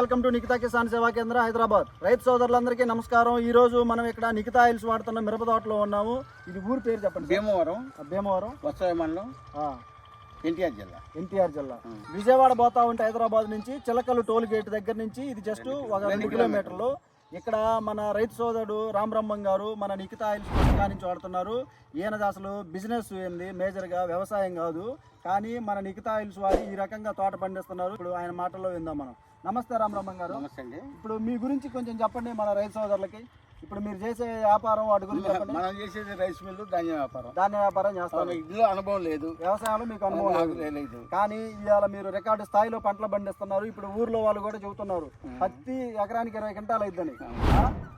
Welcome to Nikhita Kisan సేవా కేంద్ర హైదరాబాద్. రైతు సోదరులందరికీ నమస్కారం. ఈ రోజు మనం ఇక్కడ నిఖితా ఆయిల్స్ వాడుతున్న మిరప తోటలో ఉన్నాము. ఇది ఊరి పేరు చెప్పండి. భీమవరం వత్సయ మండలం, ఎన్టీఆర్ జిల్లా. విజయవాడ పోతా ఉంటే హైదరాబాద్ నుంచి చిలకలు టోల్ గేట్ దగ్గర నుంచి ఇది జస్ట్ ఒక 2 కిలోమీటర్లు. ఇక్కడ మన రైతు సోదరుడు రామబ్రహ్మం గారు మన నిఖితా ఆయిల్స్ నుంచి వాడుతున్నారు. ఈయనది అసలు బిజినెస్ ఏంది, మేజర్గా వ్యవసాయం కాదు, కానీ మన నిఖితా ఆయిల్స్ వాడి ఈ రకంగా తోట పండిస్తున్నారు. ఇప్పుడు ఆయన మాటల్లో విందాం మనం. నమస్తే రామబ్రహ్మం గారు. నమస్తే అండి. ఇప్పుడు మీ గురించి కొంచెం చెప్పండి మన రైతు సోదరులకి. ఇప్పుడు మీరు చేసే వ్యాపారం వాటి గురించి చెప్పండి. మనం చేసేది రైస్ మిల్లు, ధాన్య వ్యాపారం చేస్తాను. ఇందులో అనుభవం లేదు, వ్యవసాయంలో మీకు అనుభవం లేదు, కానీ ఇవాళ మీరు రికార్డు స్థాయిలో పంటలు పండిస్తున్నారు. ఇప్పుడు ఊర్లో వాళ్ళు కూడా చెబుతున్నారు పత్తి ఎకరానికి 20 క్వింటాలు అయిద్దని.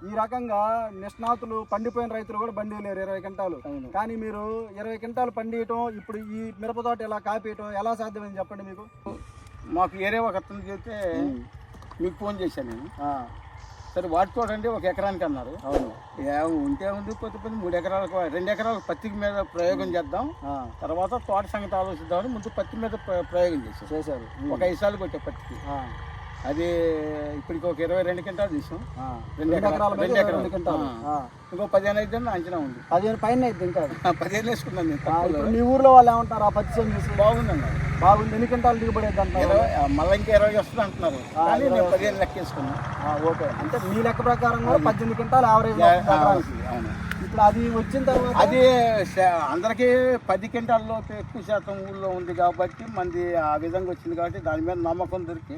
ఈ రకంగా నిష్ణాతులు పండిపోయిన రైతులు కూడా పండియలేరు 20 క్వింటాలు. కానీ మీరు 20 క్వింటాలు పండియటం, ఇప్పుడు ఈ మిరపతోట ఇలా కాపీయటం ఎలా సాధ్యమైంది చెప్పండి. మీకు మాకు ఏరే ఒక అతను చెప్తే మీకు ఫోన్ చేశాను నేను. సరే వాడుకోడండి, 1 ఎకరానికి అన్నారు. అవును, ఉంటే ఉంది, కొద్ది 3 ఎకరాలకు 2 ఎకరాలకు పత్తికి మీద ప్రయోగం చేద్దాం, తర్వాత తోట సంగతి ఆలోచిద్దామని ముందు పత్తి మీద ప్రయోగం చేశారు. ఒక 5 సార్లు కొట్టే పత్తికి. అది ఇప్పటికి ఒక 22 క్వింటాలు తీసాం. 2 ఎకరాలు ఇంకో 15 అయితే అంచనా ఉంది. 15 పైన అయితే ఇంకా 15 వేసుకున్నాను నేను. మీ ఊర్లో వాళ్ళు ఏమంటారు? ఆ పత్తి చేను చూసి బాగుందండి, బాగుంది. ఎన్ని క్వింటాలు దిగుబడి అంటారు? మళ్ళీ ఇంకా 20 వస్తుంది అంటున్నారు, కానీ నేను 15 లెక్క వేసుకున్నాను. ఓకే, అంటే మీ లెక్క ప్రకారం 18 క్వింటాలు యావరేజ్. ఇప్పుడు అది వచ్చిన తర్వాత అది అందరికీ 10 క్వింటాల్లో ఎక్కువ శాతం ఊళ్ళో ఉంది కాబట్టి మంది ఆ విధంగా వచ్చింది కాబట్టి దాని మీద నమ్మకం దొరికి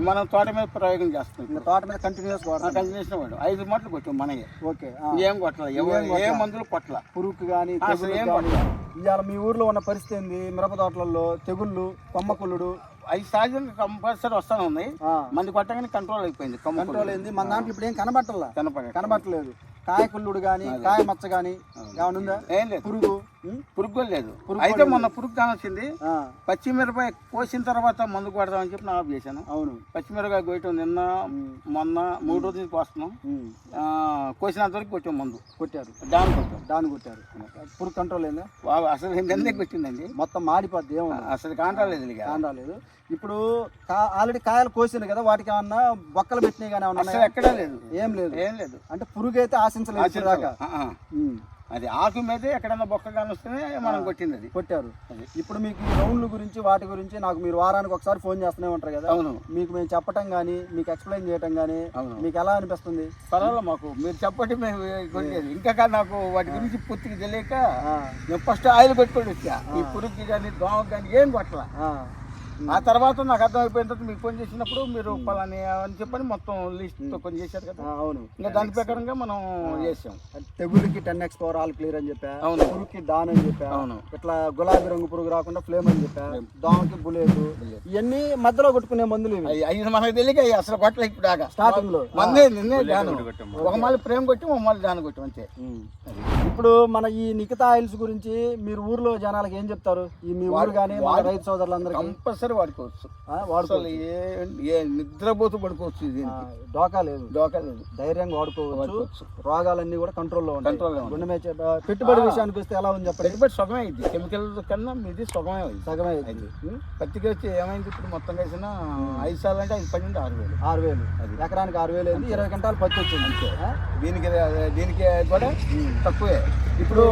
మనం తోట మీద ప్రయోగం చేస్తాం. తోట మీద కంటిన్యూస్ వాడు 5 మంటలు కొట్టాం మనకి. ఓకే, ఏం కొట్టలేదు, ఏ మందులు కొట్టల, పురుగు కానీ ఏం కొట్టల. ఇవాళ మీ ఊర్లో ఉన్న పరిస్థితి ఏంది? మిరప తోటలలో తెగుళ్ళు, కొమ్మకుళ్ళుడు 5 సహజంగా కంపల్సరీ వస్తానే ఉన్నాయి. మంది కొట్టగానే కంట్రోల్ అయిపోయింది. కంట్రోల్ అయింది. మన దాంట్లో ఇప్పుడు ఏం కనబట్టలేదు. కాయ కుళ్ళుడు కానీ కాయ మచ్చ కానీ ఏమైనా ఉందా? ఏం లేదు. పురుగు లేదు. అయితే మొన్న పురుగు కానొచ్చింది. పచ్చిమిరపకాయ కోసిన తర్వాత మందు కొడదామని చెప్పి ఆఫ్ చేశాను. అవును, పచ్చిమిరపకాయ కోయటం నిన్న మొన్న 3 రోజుల నుంచి కోస్తున్నాం. కోసినంత వరకు కొట్టాం, మందు కొట్టారు, దాని కొట్టారు. పురుగు కంట్రోల్ అయిందా? అసలు ఎందుకు వచ్చిందండి, మొత్తం మాడిపోద్ది. ఏమన్నా అసలు కాంటాలేదు. ఇప్పుడు ఆల్రెడీ కాయలు కోసింది కదా, వాటికి ఏమన్నా బొక్కలు పెట్టినాయి కానీ ఏమన్నా? ఎక్కడా లేదు, ఏం లేదు. అంటే పురుగు అయితే ఆశించలేదు. అది ఆకు మీద ఎక్కడన్నా బొక్క కానొస్తేనే మనం కొట్టారు. ఇప్పుడు మీకు ఈ రౌండ్ల గురించి వాటి గురించి నాకు మీరు వారానికి ఒకసారి ఫోన్ చేస్తూనే ఉంటారు కదా. అవును, మీకు మేము చెప్పటం కానీ మీకు ఎక్స్ప్లెయిన్ చేయటం కానీ మీకు ఎలా అనిపిస్తుంది? పర్వాలేదు, మాకు మీరు చెప్పండి మేము కొట్టేది. ఇంకా నాకు వాటి గురించి పూర్తిగా తెలియక నేను ఫస్ట్ ఆయిల్ పెట్టుకొని వచ్చా. ఈ పురుగుకి కానీ దోమకి కానీ ఏం కొట్టలా. ఆ తర్వాత నాకు అర్థమైపోయిన తర్వాత మీకు ఫోన్ చేసినప్పుడు మీరు పలాని అని చెప్పని మొత్తం లిస్ట్ కొన్ని చేశారు కదా. అవును, ఇంకా దాని ప్రకారంగా మనం చేసాం. తెగులుకి 10x పవర్ ఆల్ క్లియర్ అని చెప్పా. అవును, పురుగుకి దాన్ అని చెప్పా. అవును, ఇట్లా గులాబీ రంగు పురుగు రాకుండా ఫ్లేమ్ అని చెప్పా. దోమకి బుల్లెట్, ఇవన్నీ మధ్యలో కొట్టుకునే మందులు. అవి మనకు తెలియక అసలు కొట్టలే. ఇప్పుడు దాకా స్టార్టింగ్ లో నిన్నే ఒక మళ్ళీ ప్రేమ కొట్టి ఒక మళ్ళీ దాని కొట్టాం అంతే. ఇప్పుడు మన ఈ నిఖితా ఆయిల్స్ గురించి మీరు ఊర్లో జనాలకు ఏం చెప్తారు? ఈ మీ ఊరు కానీ రైతు సోదరులందరూ కంపల్సరీ వాడుకోవచ్చు. నిద్రపోతూ పడుకోవచ్చు. డోకా లేదు, ధైర్యంగా వాడుకోవచ్చు. రోగాలన్నీ కూడా కంట్రోల్లో ఉంటాయి. పెట్టుబడి విషయానికి వస్తే ఎలా ఉంది చెప్పండి? పెట్టుబడి సగమే అయింది, కెమికల్ కన్నా మీది సగమే అయింది. పత్తికి వచ్చి ఏమైంది ఇప్పుడు మొత్తం కలిసిన 5 సార్లు అంటే 5 పడింది 6,000. ఎకరానికి 6,000 అయింది. 20 క్వింటాలు పత్తి వచ్చింది అంతే. దీనికి కూడా తక్కువే. ఇప్పుడు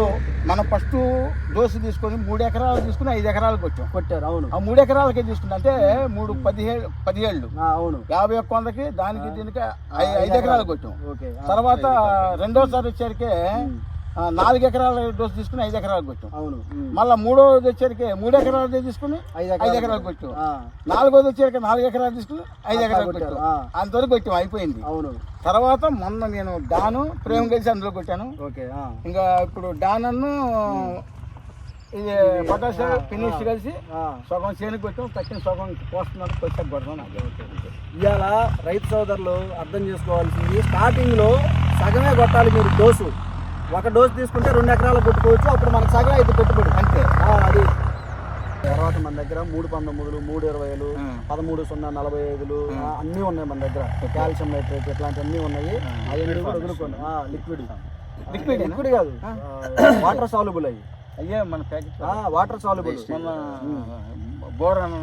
మనం ఫస్ట్ డోసు తీసుకొని 3 ఎకరాలు తీసుకుని 5 ఎకరాలు కొట్టారు. అవును, ఆ 3 ఎకరాలకే తీసుకుంటా అంటే 17. అవును, 51 దానికి దీనికి 5 ఎకరాలు కొట్టాం. తర్వాత రెండోసారి వచ్చేసరికి 4 ఎకరాల డోసు తీసుకుని 5 ఎకరాలు కొట్టాం. అవును, మళ్ళీ మూడోది వచ్చేసరికి 3 ఎకరాలు తీసుకుని 5 ఎకరాలు కొట్టాం. 4వది వచ్చేసరికి 4 ఎకరాలు తీసుకుని 5 ఎకరాలు కొట్టాం. అంతవరకు కొట్టాం, అయిపోయింది. అవును, తర్వాత మొన్న నేను డాను ప్రేమ కలిసి అందులో కొట్టాను. ఇంకా ఇప్పుడు డానన్ను ఇది పొటాష్ ఫినిష్ కలిసి సగం చేనుకి కొట్టాం, తక్కిన సగం పోస్తున్నారు. కొట్టాక కొడతాం. ఇవాళ రైతు సోదరులు అర్థం చేసుకోవాల్సింది, స్టార్టింగ్లో సగమే కొట్టాలి మీరు డోసు. ఒక డోసు తీసుకుంటే 2 ఎకరాలు కొట్టుకోవచ్చు. అప్పుడు మనకు సగం అయితే పెట్టుబడి అంతే. అది తర్వాత మన దగ్గర 3,19, 3,20, 13,045 అన్నీ ఉన్నాయి మన దగ్గర. కాల్షియం నైట్రేట్ ఇట్లాంటివన్నీ ఉన్నాయి. అవన్నీ కూడా వదులుకోండి. లిక్విడ్ కాదు, వాటర్ సాల్యుబుల్. అయ్యి మన ప్యాకెట్ వాటర్ సాల్యుబుల్. బోరాన్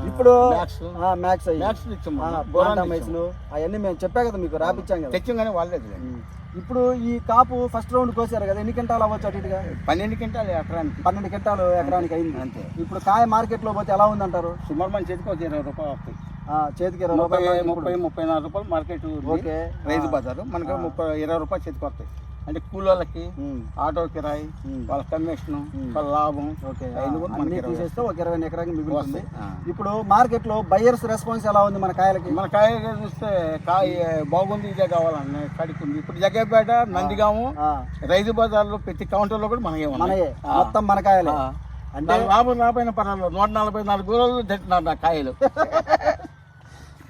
ఇప్పుడు మ్యాక్స్ మ్యాక్స్ మ్యాక్స్ తెచ్చాము బోరాండమైసిన్ అవన్నీ మేము చెప్పా కదా మీకు రాపిచ్చాం కదా. తెచ్చాం కానీ వాళ్ళేది ఇప్పుడు ఈ కాపు ఫస్ట్ రౌండ్ కోసారు కదా, ఎన్ని క్వింటాలు అవ్వచ్చు అటు ఇటుగా? 12 క్వింటాలు ఎకరానికి. 12 క్వింటాలు ఎకరానికి అయింది అంతే. ఇప్పుడు కాయ మార్కెట్లో పోతే ఎలా ఉందంటారు? సుమారు మన చేతికి ఒక 20 రూపాయలు వస్తాయి. చేతికి 20 రూపాయలు, 34 రూపాయలు మార్కెట్ ఓకే. రైతు బజారు మనకి 20 రూపాయలు చేతికి వస్తాయి. అంటే కూలోళ్ళకి ఆటో కిరాయి, వాళ్ళ కమిషన్, వాళ్ళ లాభం అన్ని తీసేస్తే ఒక 20 ఎకరాకి మిగులుతుంది. ఇప్పుడు మార్కెట్ లో బయర్స్ రెస్పాన్స్ ఎలా ఉంది మన కాయలకి? మన కాయ చూస్తే కాయ బాగుంది, ఇదే కావాలన్న కాడికి ఉంది. ఇప్పుడు జగ్గపేట, నందిగాము, రైతు బజార్లో ప్రతి కౌంటర్ లో కూడా మనకే మొత్తం మన కాయలే. అంటే లాభం రాబోయిన పర్వాలేదు. 144 రోజులు తింటున్నారు నా కాయలు.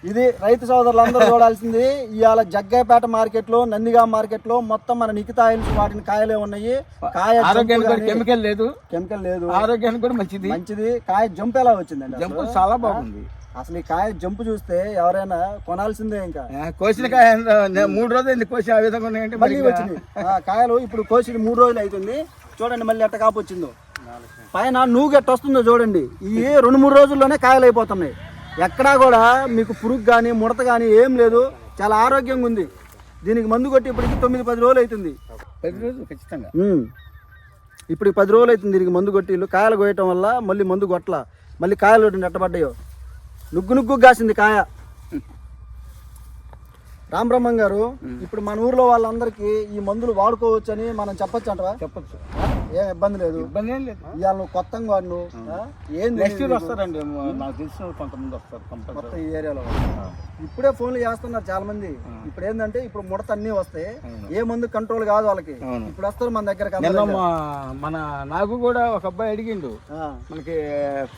ఇది రైతు సోదరులందరూ చూడాల్సింది. ఇవాళ జగ్గైపేట మార్కెట్ లో, నందిగాం మార్కెట్ లో మొత్తం మన నిఖిత ఆయిల్స్ వాటిని కాయలే ఉన్నాయి. కాయ ఆరోగ్యానికి కెమికల్ లేదు, ఆరోగ్యానికి కూడా మంచిది. కాయ జంప్ ఎలా వచ్చిందండి? జంప్ చాలా బాగుంది. అసలు ఈ కాయ జంపు చూస్తే ఎవరైనా కొనాల్సిందే. ఇంకా కోసిన కాయ 3 రోజులు కోసి ఆ విధంగా ఉన్నాయంటే మళ్ళీ వచ్చింది కాయలు. ఇప్పుడు కోసి 3 రోజులు అవుతుంది. చూడండి మళ్ళీ ఎట్ట కాపు వచ్చిందో. పైన నూగెట్ట వస్తుందో చూడండి. ఈ 2-3 రోజుల్లోనే కాయలు అయిపోతున్నాయి. ఎక్కడా కూడా మీకు పురుగు కానీ ముడత కానీ ఏం లేదు. చాలా ఆరోగ్యంగా ఉంది. దీనికి మందు కొట్టి ఇప్పటికి 9-10 రోజులు అవుతుంది. 10 రోజులు ఖచ్చితంగా. ఇప్పుడు 10 రోజులు అవుతుంది దీనికి మందు కొట్టి. కాయలు కోయటం వల్ల మళ్ళీ మందు కొట్టల. మళ్ళీ కాయలు ఎట్టబడ్డాయో. నుగ్గు కాసింది కాయ. రామబ్రహ్మం గారు, ఇప్పుడు మన ఊర్లో వాళ్ళందరికీ ఈ మందులు వాడుకోవచ్చు అని మనం చెప్పొచ్చు అంటవా? చెప్పచ్చు, ఏం ఇబ్బంది లేదు. ఇబ్బంది ఏం లేదు. ఇవాళ నువ్వు కొత్తగా వాడు ఏం నెక్స్ట్ ఇయర్ వస్తారండి. నాకు తెలిసిన కొంతమంది వస్తారు మొత్తం ఈ ఏరియాలో. ఇప్పుడే ఫోన్లు చేస్తున్నారు చాలా మంది. ఇప్పుడు ఏంటంటే ఇప్పుడు ముడత అన్ని వస్తాయి, ఏ మందు కంట్రోల్ కాదు వాళ్ళకి. ఇప్పుడు వస్తారు మన దగ్గర. మన నాకు కూడా ఒక అబ్బాయి అడిగిండు, మనకి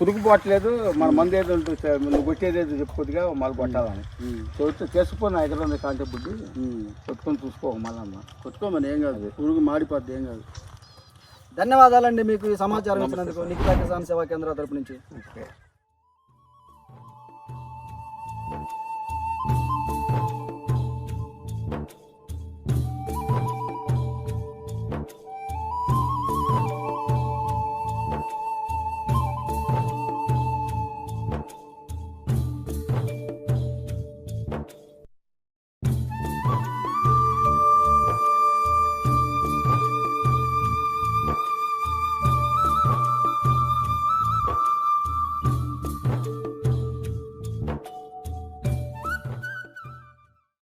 పురుగు పోవట్లేదు, మన మందు ఏదో నువ్వు కొట్టేది ఏదో చెప్పుకోద్దిగా మళ్ళీ కొట్టాలని. చేసుకుని నా దగ్గర ఉంది కాంటే బుడ్డి, కొట్టుకొని చూసుకో మళ్ళీ కొట్టుకోమని. ఏం కాదు, పురుగు మాడిపోద్ది, ఏం కాదు. ధన్యవాదాలండి మీకు ఈ సమాచారం ఇచ్చినందుకు నిఖిత కిసాన్ సేవా కేంద్రం తరపు నుంచి.